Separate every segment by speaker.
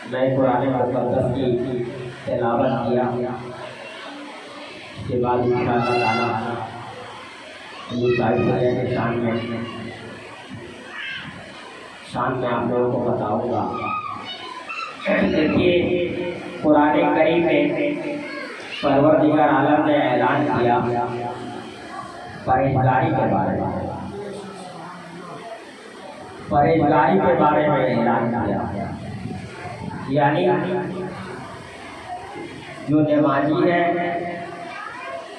Speaker 1: मैं कुरान मुक़द्दस की तिलावत किया के बाद इंशाअल्लाह ताला के शान में आप लोगों को बताऊंगा। देखिए, कुरान करीम में परवरदिगार आलम ने ऐलान किया परहेज़गारी के बारे में, परहेज़गारी के बारे में ऐलान किया। यानी जो नमाजी है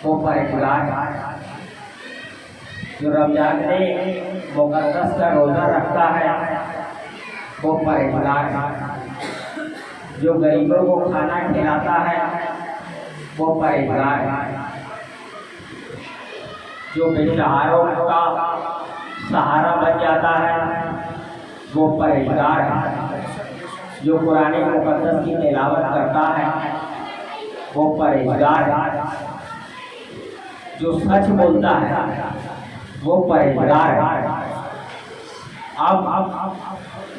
Speaker 1: वो परहेज़गार है, जो रमजान में मुक़द्दस का रोज़ा रखता है वो परहेज़गार है, जो गरीबों को खाना खिलाता है वो परहेज़गार है, जो बेसहारों का सहारा बन जाता है वो परहेज़गार है, जो कुरान मुक़द्दस की तिलावत करता है वो परहेज़गार है, जो सच बोलता है वो परहेज़गार है। अब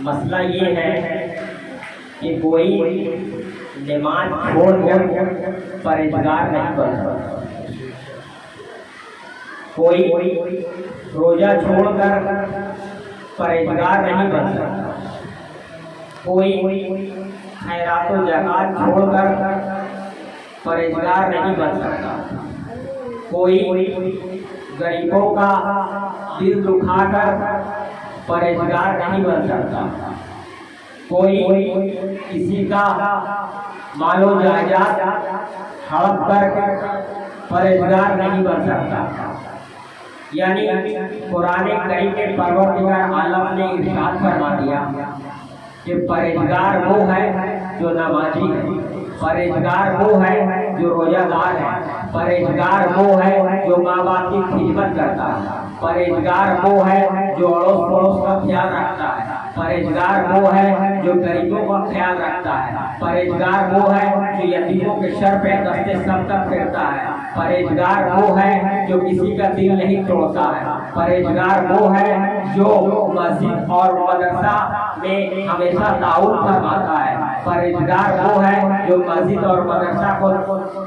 Speaker 1: मसला ये है कि कोई नमाज छोड़कर परहेज़गार नहीं बन सकता, कोई रोज़ा छोड़कर परहेज़गार नहीं बन सकता, कोई खैरात व ज़कात छोड़कर परहेज़गार नहीं बन सकता, कोई गरीबों का दिल दुखाकर परहेज़गार नहीं बन सकता, कोई किसी का मालो जायदाद हड़प कर परहेज़गार नहीं बन सकता। यानी कुरान करीम के परवरदिगार आलम ने इरशाद फरमा दिया कि परहेज़गार वो है जो नमाजी है, परहेज़गार वो है जो रोज़ादार है, परहेज़गार वो है जो माँ बाप की खिदमत करता है, परहेज़गार वो है जो अड़ोस पड़ोस का ख्याल रखता है, परहेज़गार वो है जो गरीबों का ख्याल रखता है, परहेज़गार वो है जो यतीमों के सर पे दस्ते सब तक फिरता है, परहेज़गार वो है जो किसी का दिल नहीं तोड़ता है, परहेज़गार वो है जो मस्जिद और मदरसा में हमेशा ताउन फरमाता है, परहेज़गार वो है जो मस्जिद और मदरसा को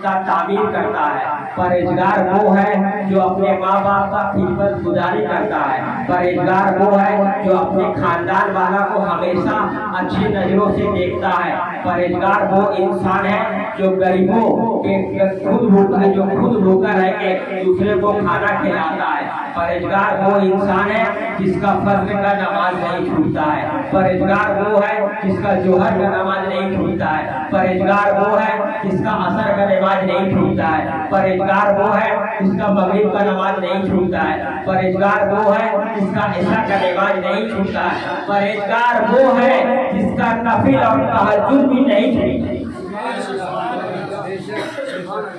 Speaker 1: तामीर करता है, परहेज़गार वो है जो अपने माँ बाप का खिदमत गुजारी करता है, परहेज़गार वो है जो अपने खानदान वाला को हमेशा अच्छी नज़रों से देखता है, परहेज़गार वो इंसान है जो गरीबों के खुद भूखा रह के दूसरे को खाना खिलाता है, परहेज़गार वो इंसान है जिसका फर्ज का नमाज नहीं छूटता है, परहेज़गार वो है जिसका जोहर का नमाज नहीं छूटता है, परहेज़गार वो है जिसका असर का नमाज नहीं छूटता है, परहेज़गार वो है जिसका मगरिब का नमाज नहीं छूटता है, परहेज़गार वो है जिसका इशा का नमाज नहीं छूटता है, परहेज़गार वो है जिसका नफिल और तहज्जुद भी नहीं छूटता।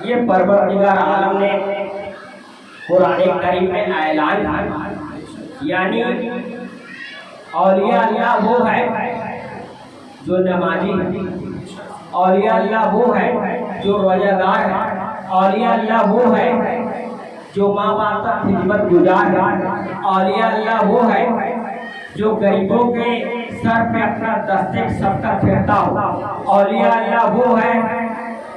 Speaker 1: ये परवरदिगार आलम ने कुरान करीम में ऐलान किया। यानी औलिया अल्लाह वो है जो नमाजी है, औलिया अल्लाह वो है जो रोज़ादार है, औलिया अल्लाह वो है जो माँ बाप का खिदमत गुजार है, औलिया अल्लाह वो है जो गरीबों के सर पे अपना दस्ते सबका फिरता हो, औलिया अल्लाह वो है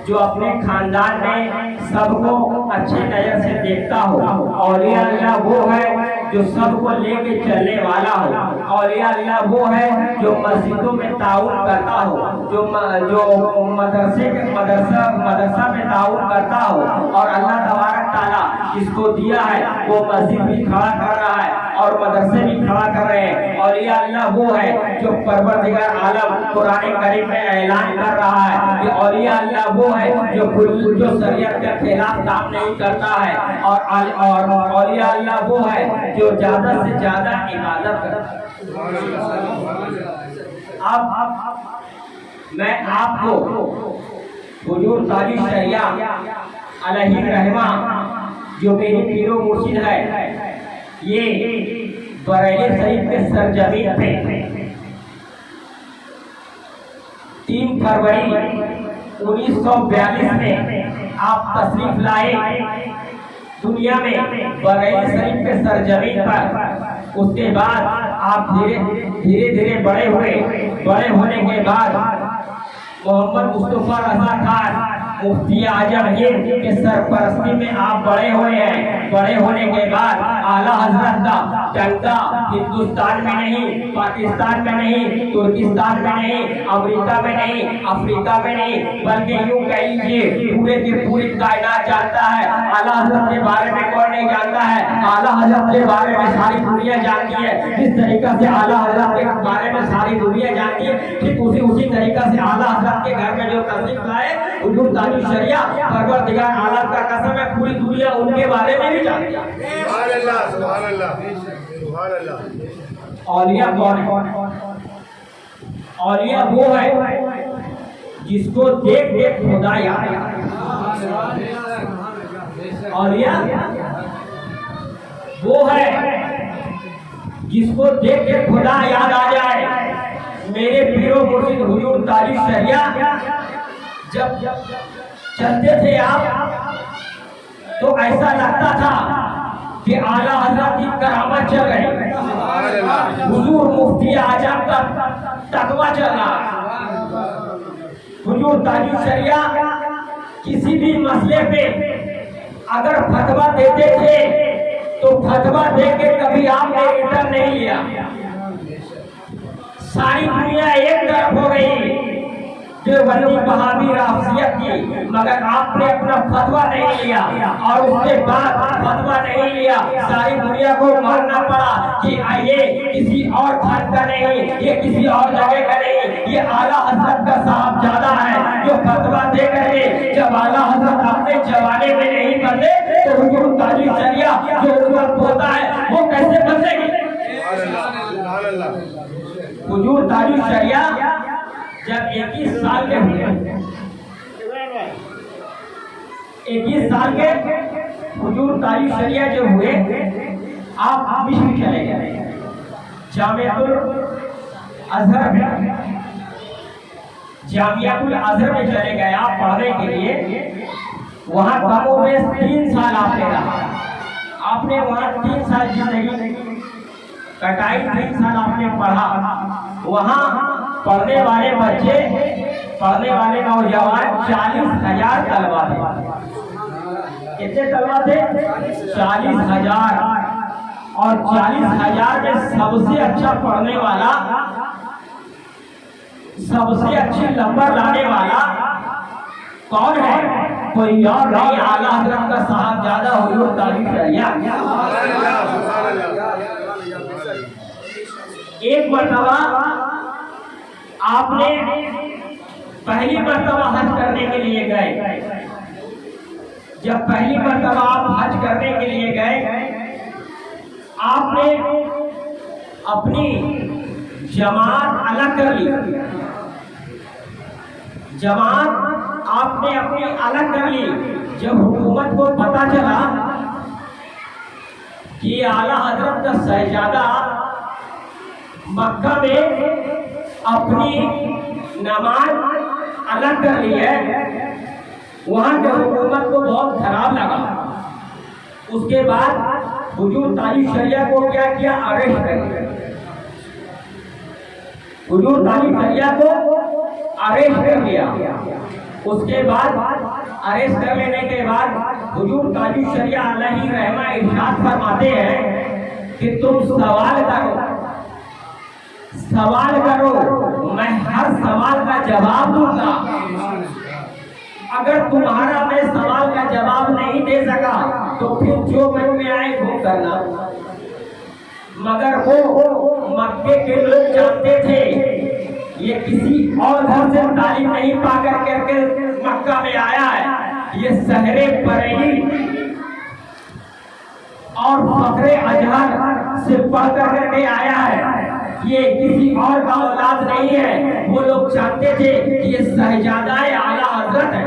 Speaker 1: जो अपने खानदान में सबको अच्छी नजर से देखता हो, औलिया अल्लाह वो है जो सबको लेके चलने वाला हो, औलिया अल्लाह वो है जो मस्जिदों में ताउन करता हो, जो मदरसा में ताउन करता हो, और अल्लाह तबारक ताला जिसको दिया है वो मस्जिद भी खड़ा कर रहा है और मदरसे भी खड़ा कर रहे हैं। औलिया अल्लाह वो है जो परवरदिगार आलम कुरान करीम में ऐलान कर रहा है कि औलिया अल्लाह वो है जो शरीयत के खिलाफ काम नहीं करता है, और औलिया अल्लाह वो है जो ज्यादा से ज्यादा इबादत करता है। अब मैं आपको हुजूर ताजी शरिया अलैहि रहमा जो मेरी पीरो मुर्शिद है, ये बरेली शरीफ के सरजमीन पे 3 फरवरी 1942 में आप तशरीफ लाए दुनिया में बरेली शरीफ के सरजमीन पर। उसके बाद आप धीरे धीरे बड़े हुए। बड़े होने के बाद मोहम्मद मुस्तफा रजा खान मुफ्ती आजम हिंद के सरपरस्ती में आप बड़े हुए हैं। बड़े होने के बाद आला हजरत का डंका हिंदुस्तान में नहीं, पाकिस्तान में नहीं, तुर्किस्तान में नहीं, अमेरिका में नहीं, अफ्रीका में नहीं, बल्कि यूं कहिए पूरे की पूरी कायनात जानता है। आला हजरत के बारे में कौन नहीं जानता है? आला हजरत के बारे में सारी दुनिया जानती है। जिस तरीका से आला हजरत के बारे में सारी दुनिया जानती है, ठीक उसी तरीका से आला हजरत के घर में जो तशरीफ लाए हुजूर ताजुल शरिया परवरदिगार आलम का कसम है, पूरी दुनिया उनके बारे में भी जानती है। सुभान अल्लाह, सुभान अल्लाह, सुभान अल्लाह। औलिया कौन है? औलिया वो है जिसको देख देख खुदा याद आए। औलिया वो है जिसको देख देख खुदा याद आ जाए। मेरे पीरो मुर्शिद हुजूर ताजुल शरिया जब चलते थे आप तो ऐसा लगता था कि आला हजरत की करामत चल रही। हुजूर मुफ्ती आजम का तकवा चल रहा। हुजूर ताजुल शरिया किसी भी मसले पे अगर फतवा देते थे तो फतवा देके कभी आपने रिटर्न नहीं लिया। सारी दुनिया एक तरफ हो गई देवबंदी वहाबी राफसियत की, मगर आपने अपना फतवा नहीं लिया। और उसके बाद फतवा नहीं लिया, सारी दुनिया को मानना पड़ा कि ये किसी और धर्म का नहीं, ये किसी और जगह का नहीं, ये आला हजरत का साहबजादा है जो फतवा दे करके। जब आला हजरत अपने जमाने में नहीं बने तो हुजूर ताजुल शरिया जो उनका पोता है वो कैसे बचेगी? हुजूर ताजुल शरिया जब 21 साल के हुए, 21 साल के हुजूर ताजुल शरिया जो हुए, आप मिस्र चले गए, जामियातुल अजहर में चले गए आप पढ़ने के लिए। वहाँ कमों में 3 साल आपने रहा। आपने वहाँ 3 साल जिंदगी कटाई, 3 साल आपने पढ़ा। वहाँ पढ़ने वाले बच्चे, पढ़ने वाले नौजवान 40,000 तलबा थे। कितने तलबा थे? 40,000। और 40,000 में सबसे अच्छा पढ़ने वाला, सबसे अच्छी नंबर लाने वाला कौन है? कोई और नहीं, आला हजरत का साहबजादा हुजूर ताजुल शरिया। एक मरतबा आपने पहली मरतबा हज करने के लिए गए। जब पहली मरतबा आप हज करने के लिए गए, आपने अपनी जमात अलग कर ली। जमात आपने अपनी अलग कर ली। जब हुकूमत को पता चला कि आला हजरत का शहजादा मक्का में अपनी नमाज अलग कर ली है, वहां के हुकूमत को बहुत खराब लगा। उसके बाद हुजूर ताजुल शरिया को क्या किया? अरेस्ट कर लिया। हुजूर ताजुल शरिया को अरेस्ट कर लिया। उसके बाद अरेस्ट कर लेने के बाद हुजूर ताजुल शरिया अलैहि रहमा इरशाद फरमाते हैं कि तुम सवाल करो, मैं हर सवाल का जवाब दूंगा। अगर तुम्हारा मैं सवाल का जवाब नहीं दे सका तो फिर जो मन में आए वो करना। मगर वो मक्के के लोग जानते थे ये किसी और घर से तालीम नहीं पाकर करके मक्का में आया है, ये शहरे बरेली और फखरे अजहर से पढ़ करके आया है, ये किसी और का औलाद नहीं है। वो लोग जानते थे कि ये शहजादा आला हजरत है,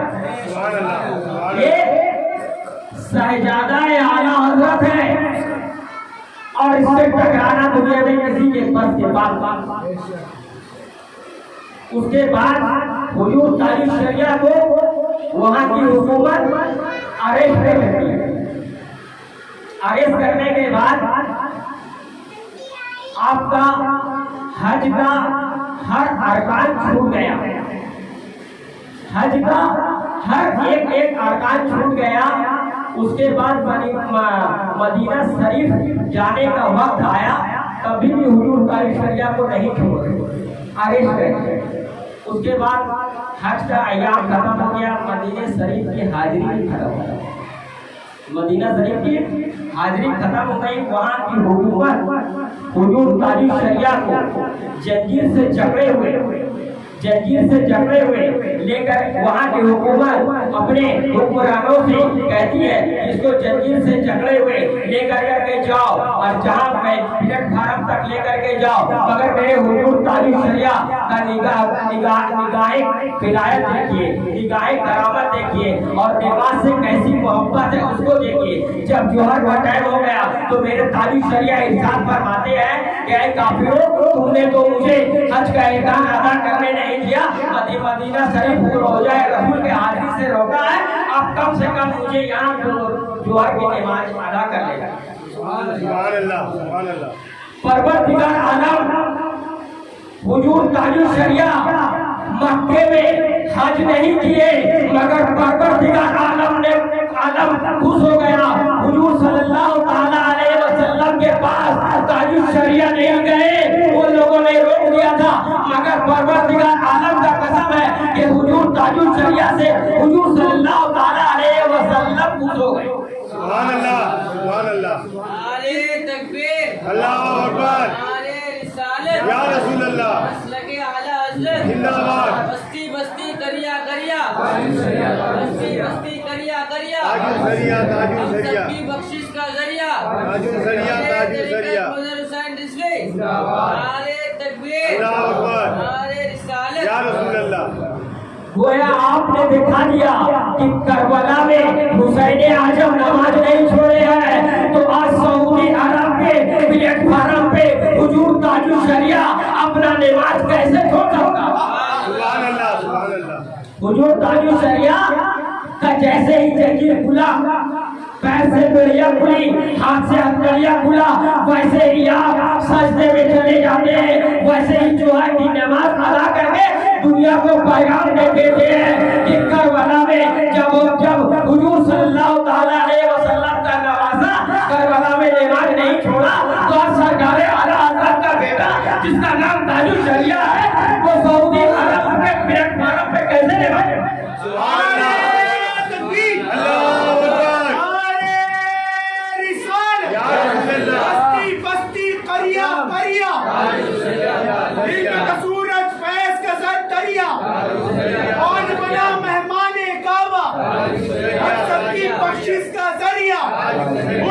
Speaker 1: ये शहजादा आला हजरत है और इससे टकराना दुनिया में किसी के बस के बात। उसके बाद हुजूर ताजुल शरिया को वहां की हुकूमत अरेस्ट कर लेती है। अरेस्ट करने के बाद आपका हज का हर अरकान छूट गया, हज का हर एक अरकान छूट गया। उसके बाद मदीना शरीफ जाने का वक्त आया, कभी भी हुजूर शरिया को नहीं छोड़े, अरेस्ट कर। उसके बाद हज का अय्याम खत्म हो गया, मदीना शरीफ की हाजिरी खत्म हो गई, मदीना शरीफ की हाजिरी खत्म हो गई। वहाँ की हुकूमत हुजूर ताजुल शरिया को जंजीर से जकड़े हुए लेकर वहाँ की हुकूमत अपने हुक्मरानों से कहती है इसको जंजीर से जकड़े हुए लेकर के जाओ और जहाँ प्लेटफार्म तक लेकर के जाओ, मगर मेरे हुजूर ताजुल शरिया का निगाहे विलायत देखिए, निगाहे करामत देखिए और नमाज से कैसी मोहब्बत है उसको देखिए। जब जोहर का टाइम हो गया तो मेरे ताजुल शरिया इरशाद फरमाते हैं कि ऐ काफिरों, तुमने तो मुझे हज का एहसान अदा करने नहीं दिया, मदीना शरीफ को रोजा रसूल के हाजिरी से रोका है, अब कम से कम मुझे यहाँ जोहर की नमाज अदा कर लेगा। सुभान अल्लाह, सुभान अल्लाह। परवरदिगार आलम हुजूर ताजुल शरिया मक्के में हज नहीं किए, मगर परवरदिगार आलम खुश हो गया। हुजूर सल्लल्लाहु अलैहि वसल्लम के पास ताजुल शरिया नहीं गए, वो लोगों ने रोक दिया था, मगर परवरदिगार आलम का कसम है कि हुजूर ताजुल शरिया से हुजूर सल्लल्लाहु अलैहि वसल्लम खुश हो गए। सुभान अल्लाह, सुभान अल्लाह, नारे तकबीर, अल्लाहू अकबर, नारे रिसालत, या रसूल अल्लाह, मसलके आला हज़रत जिंदाबाद, बस्ती बस्ती करिया करिया, बस्ती बस्ती करिया करिया, ताजुल शरिया, ताजुल शरिया, सबकी बख्शिश का जरिया, ताजुल शरिया, ताजुल शरिया, हुसैन रिजवी जिंदाबाद, नारे तकबीर, अल्लाहू अकबर, नारे रिसालत, या रसूल अल्लाह। गोया आपने दिखा दिया कि करबला में हुसैन आजम नमाज नहीं छोड़े हैं, तो आज सऊदी अरब के प्लेटफार्म पे हुजूर ताजुल शरिया अपना नमाज कैसे छोड़ सकता? सुभान अल्लाह, सुभान अल्लाह। हुजूर ताजुल शरिया का जैसे ही जंजीर खुला, पैर से बेड़िया खुली, हाथ से हथकड़िया खुला, वैसे ही आप सजदे में चले जाते हैं, वैसे ही जो है कि नमाज अदा करके दुनिया को पैगाम दे देते हैं कि करबला में जब हुजूर सल्लल्लाहु अलैहि वसल्लम का नवाजा करबला में नमाज नहीं छोड़ा, तो सरकार आला हज़रत का बेटा जिसका नाम ताजुल शरिया है वो सऊदी अरब के प्लेटफार्म पे कैसे नमाज? सुभान अल्लाह, तकबीर, अल्लाहू अकबर, नारे रिसालत, या रसूल अल्लाह, बस्ती बस्ती करिया करिया, सूरज फैज का सर दरिया, कौन बना मेहमाने काबा, सबकी बख्शिश का जरिया,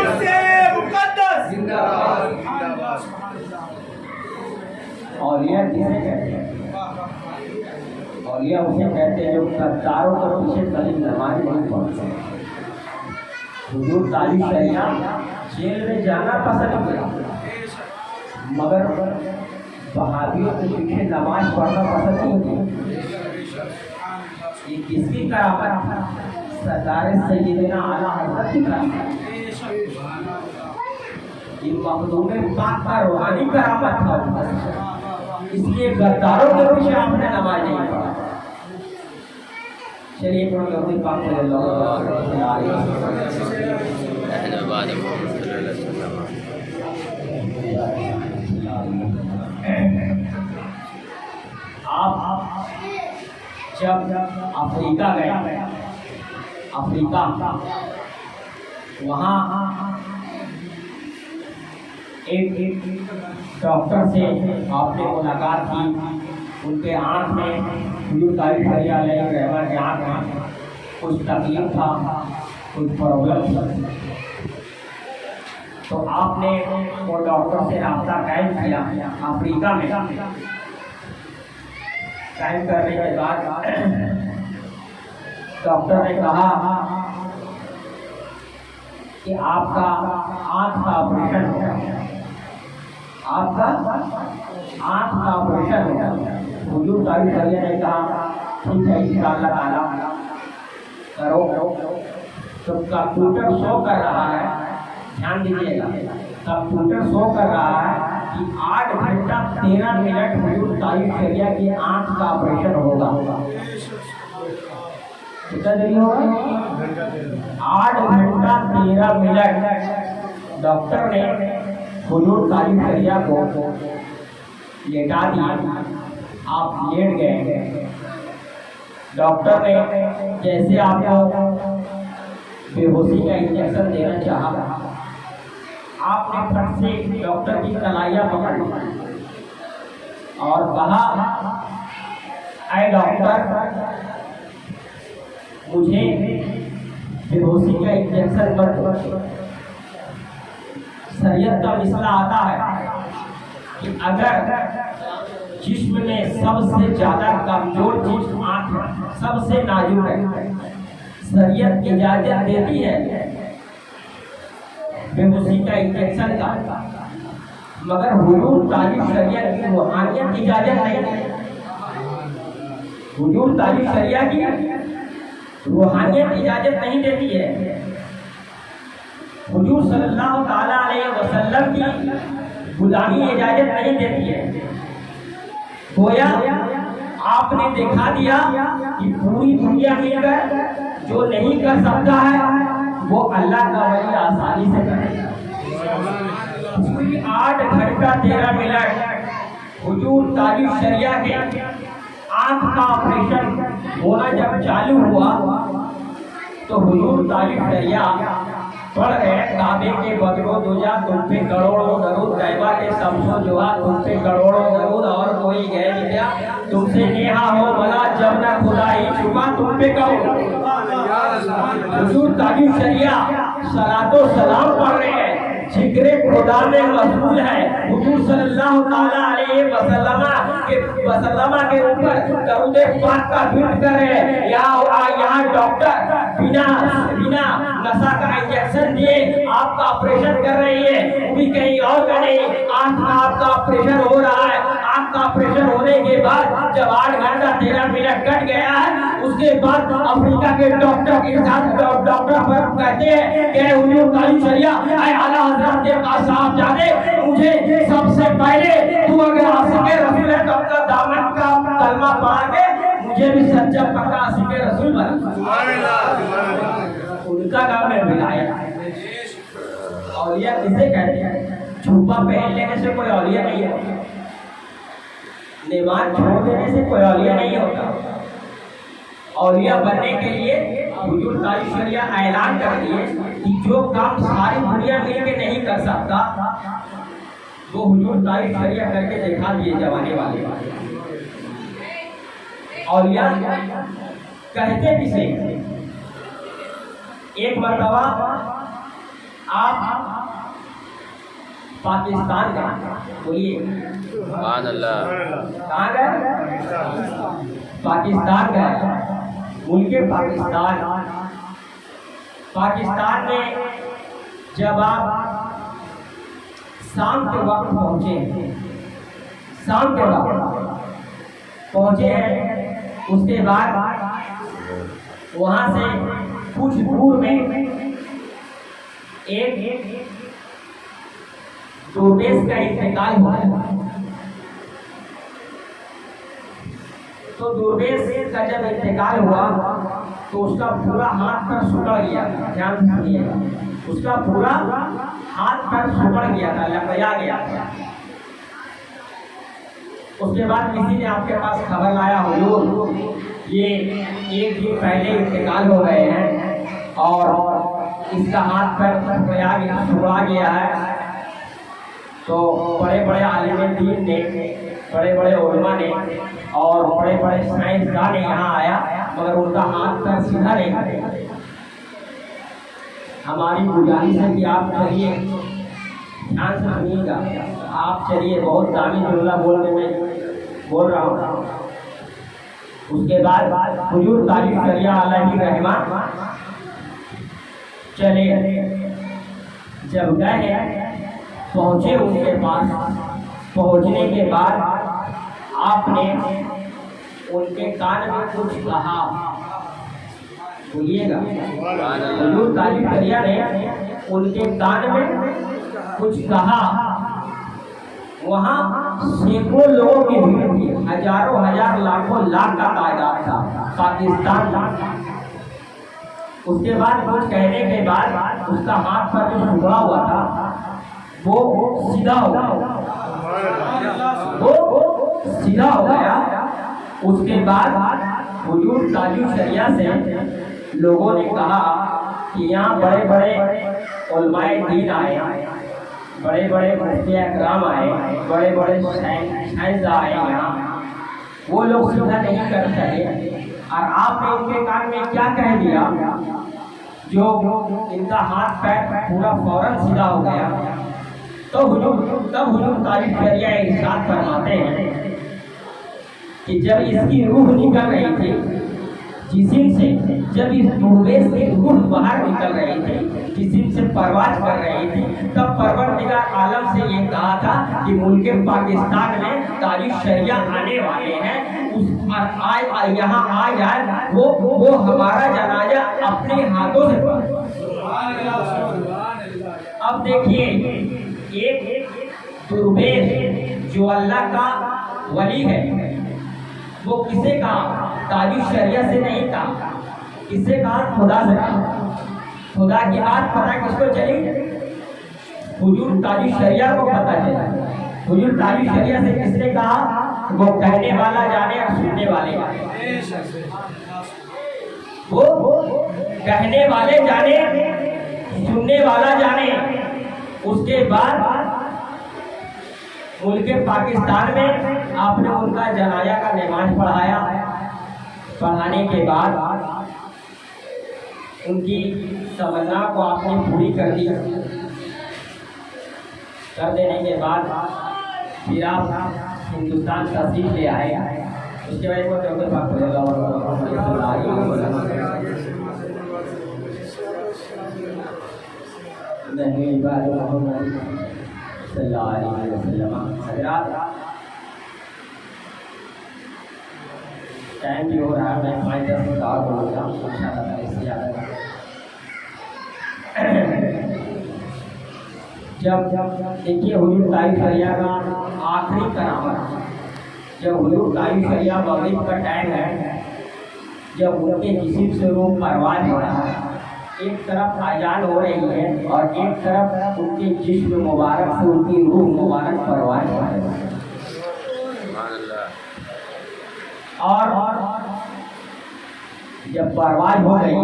Speaker 1: उससे मुकद्दस जिंदाबाद। औलिया किसे कहते हैं? औलिया उसे कहते हैं जो गद्दारों के पीछे कभी नमाज नहीं पढ़ते। हुजूर ताजुल शरिया जेल में जाना पसंद किया, मगर वहाबियों के पीछे नमाज पढ़ना पसंद नहीं होती। ये किसकी करामत? सरदार सैयदना आला हज़रत की करामत। ये मखदूम पाक का रूहानी करामत था, इसलिए गद्दारों के पीछे आपने नमाज नहीं पढ़ा। चलिए थोड़ी पाक आप जब अफ्रीका गए, अफ्रीका वहाँ एक डॉक्टर से आपने मुलाकात की, उनके आँख में हुजूर ताजुल शरिया रहमत के आँख में कुछ तकलीफ था, कुछ प्रॉब्लम थी, तो आपने वो डॉक्टर से रास्ता कायम किया अफ्रीका में। कायम करने के बाद डॉक्टर ने कहा कि आपका आँख का ऑपरेशन होगा, आपका आँख का ऑपरेशन होगा। हुजूर ताजुल शरिया ने कहा ठीक है इंशाअल्लाह ताला करो। तो कंप्यूटर शो कर रहा है, ध्यान दीजिएगा, कंप्यूटर शो कर रहा है कि 8 घंटा 13 मिनट हुजूर तारीफ शरिया की आंख का ऑपरेशन होगा। कितना देरी होगा? 8 घंटा 13 मिनट। डॉक्टर ने हुजूर तारीफ शरिया को लेटा दिया, आप लेट गए। डॉक्टर ने जैसे आपको बेहोशी का इंजेक्शन देना चाहा, आपने फट से डॉक्टर की कलाइयाँ पकड़ ली और कहा, ऐ डॉक्टर, मुझे बेहोशी का इंजेक्शन मत दो। शरीयत का मसला आता है कि अगर जिस्म में सबसे ज्यादा कमजोर चीज आंख है, सबसे नाजुक है, शरीयत इजाजत देती है बेहोशी का इंजेक्शन का, मगर हुजूर तारीफ शरिया की रूहानियत इजाजत नहीं है। हुजूर तारीफ शरिया की रूहानियत इजाजत नहीं देती है। हुजूर सल्लल्लाहु ताला अलैहि वसल्लम की गुलामी इजाजत नहीं देती है। गोया आपने दिखा दिया कि पूरी दुनिया मिलकर जो नहीं कर सकता है वो अल्लाह का वली आसानी से करेगा। 8 घंटा 13 मिनट हुजूर तारीफ शरिया के आंख का ऑपरेशन होना जब चालू हुआ तो हुजूर तारीफ शरिया पढ़ रहे, काबे के बदरो दुजा तुम पे करोड़ों दरूद, तैबा के शम्सो जुहा तुम पे करोड़ों दरूद, और कोई गैर क्या तुमसे नेहा हो भला जब न खुदा ही चुका तुम पे कहो। हुजूर तारीफ शरिया सलातो सलाम पढ़ रहे हैं, जिक्रे खुदा में मशगूल है। हुजूर सल्लल्लाहु ताला अलैहि वसल्लम के ऊपर दरूद पाक का ट्वीट कर रहे हैं। यहाँ डॉक्टर बिना नशा का इंजेक्शन दिए आपका ऑपरेशन कर रही है, वो भी कहीं और का नहीं, आंख का आपका ऑपरेशन हो रहा है। आंख का ऑपरेशन होने के बाद जब 8 घंटा 13 मिनट कट गया है, उसके बाद अफ्रीका के डॉक्टर के साथ डॉक्टर पर कहते हैं कि हुजूर तारीफ शरिया आला हज़रत के पास साहब जाने, मुझे सबसे पहले तू अगर आशिक़े रसूल है तो अपना दामन का कलमा पढ़ा के मुझे भी सच्चा पक्का आशिक़े रसूल बना। उनका नाम है विलायत। औलिया किसे कहते हैं? छुपा पहन लेने से कोई औलिया नहीं होता, नमाज छोड़ देने से कोई औलिया नहीं होता। औलिया बनने के लिए हुजूर तारीफ शरिया ऐलान कर दिए कि जो काम सारी दुनिया मिलकर नहीं कर सकता वो हुजूर तारीफ शरिया करके दिखा दिए जमाने वाले। औलिया कहते किसे? एक मरतबा आप पाकिस्तान का, बोलिए सुभान अल्लाह, कहाँ गए? पाकिस्तान गए, मुल्के पाकिस्तान में जब आप शाम के वक्त पहुंचे, शाम के वक्त पहुंचे हैं, उसके बाद वहां से कुछ दूर में एक दुर्वेश का इंतकाल हुआ। तो दुर्वेश का जब इंतकाल हुआ तो उसका पूरा हाथ पर सुकड़ गया। ध्यान से सुनिएगा, उसका पूरा हाथ पर सुकड़ गया था, लपया गया था। उसके बाद किसी ने आपके पास खबर लाया, हुजूर ये 1 दिन पहले इंतकाल हो गए हैं और इसका हाथ पर सुकड़ा गया है। तो बड़े बड़े आलिम दीन ने, बड़े बड़े उलमा ने और बड़े बड़े साइंसदान ने यहाँ आया, मगर उनका हाथ पर सीधा नहीं करेगा। हमारी गुजारिश है कि आप चलिए, ध्यान से सुनिएगा, आप चलिए, बहुत दामी जुमला बोलने में बोल रहा हूँ। उसके बाद हुजूर तारीफ शरिया अलैहि रहमा चले, जब गए पहुँचे उनके पास, पहुँचने के बाद आपने उनके कान में कुछ कहा। बोलिएगा। हुजूर तालिब शरिया ने उनके कान में कुछ कहा। वहाँ सैकड़ों लोगों की भीड़ थी, हजारों हजार लाखों लाख का तादाद था पाकिस्तान। उसके बाद कुछ कहने के बाद उसका हाथ पर जो टुकड़ा हुआ था वो सीधा हो गया, वो सीधा हो गया। उसके बाद हुजूर तालिब शरिया से लोगों ने कहा कि यहाँ बड़े बड़े उलमाए दीन आए, बड़े बड़े मुफ्ती अकराम आए, बड़े बड़े साइंसदान आए यहाँ, वो लोग सीधा नहीं कर सके और आपने उनके कान में क्या कह दिया जो इनका हाथ पैर पूरा फौरन सीधा हो गया। तो हुजूर तालिब शरिया इरशाद फरमाते हैं कि जब इसकी रूह निकल रही थी जिस्म से, जब इस मुर्दे से रूह बाहर निकल रही थी, जिस्म से परवाज कर रही थी, तब परवरदिगार आलम से ये कहा था कि मुल्क पाकिस्तान में तालिब शरिया आने वाले हैं, उस यहाँ आ जाए, वो हमारा जनाजा अपने हाथों से पढ़े। अब देखिए, एक दुर्बेद जो अल्लाह का वली है वो किसे कहा? तालिब शरिया से नहीं कहा, किससे कहा? खुदा से कहा। खुदा की बात पता किसको चली? हुजूर तालिब शरिया को पता चला। हुजूर तालिब शरिया से किसने कहा? वो कहने वाला जाने और सुनने वाले जाने। वो कहने वाले जाने, सुनने वाला जाने। उसके बाद मुल्क पाकिस्तान में आपने उनका जनाजा का नमाज पढ़ाया। पढ़ाने के बाद उनकी तमन्ना को आपने पूरी कर दी। कर देने के बाद फिर आप हिंदुस्तान तशरीफ ले आए। उसके बाद टाइम भी हो रहा है, मैं 5-10 मिनट और बोलूँगा, इससे ज़्यादा। जब देखिए हुजूर तालिब शरिया का आखिरी करामत, जब हुजूर तालिब शरिया मगरिब का टाइम है, जब उनके जिस्म से रूह परवाज हो रहा है, एक तरफ अजान हो रही है और एक तरफ उनके जिस्म मुबारक से उनकी रूह मुबारक परवाज हो रही है। और जब परवाज हो गई,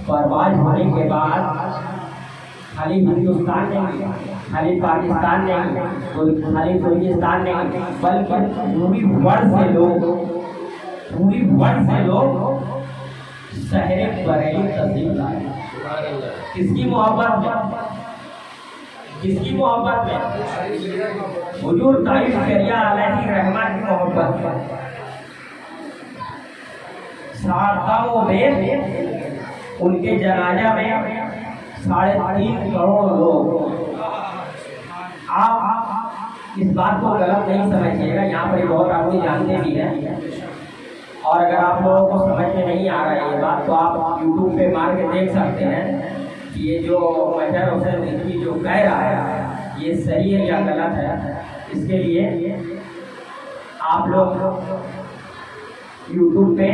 Speaker 1: परवाज होने के बाद खाली हिंदुस्तान नहीं, खाली पाकिस्तान नहीं, खाली तुर्किस्तान नहीं, बल्कि पूरी वर्ल्ड से लोग शहरे बरेली तस्लीम लाए। किसकी मोहब्बत में? किसकी मोहब्बत में? हुजूर तालिब शरिया अलैहि रहमत की मोहब्बत में। सातों में उनके जनाजा में 3.5 करोड़ लोग। आप इस बात को गलत नहीं समझिएगा, यहाँ पर बहुत आदमी जानते भी हैं, और अगर आप लोगों को समझ में नहीं आ रहा है ये बात, तो आप YouTube पे मार के देख सकते हैं कि ये जो मजहर हुसैन रिजवी जो कह रहा है ये सही है या गलत है। इसके लिए आप लोग YouTube पे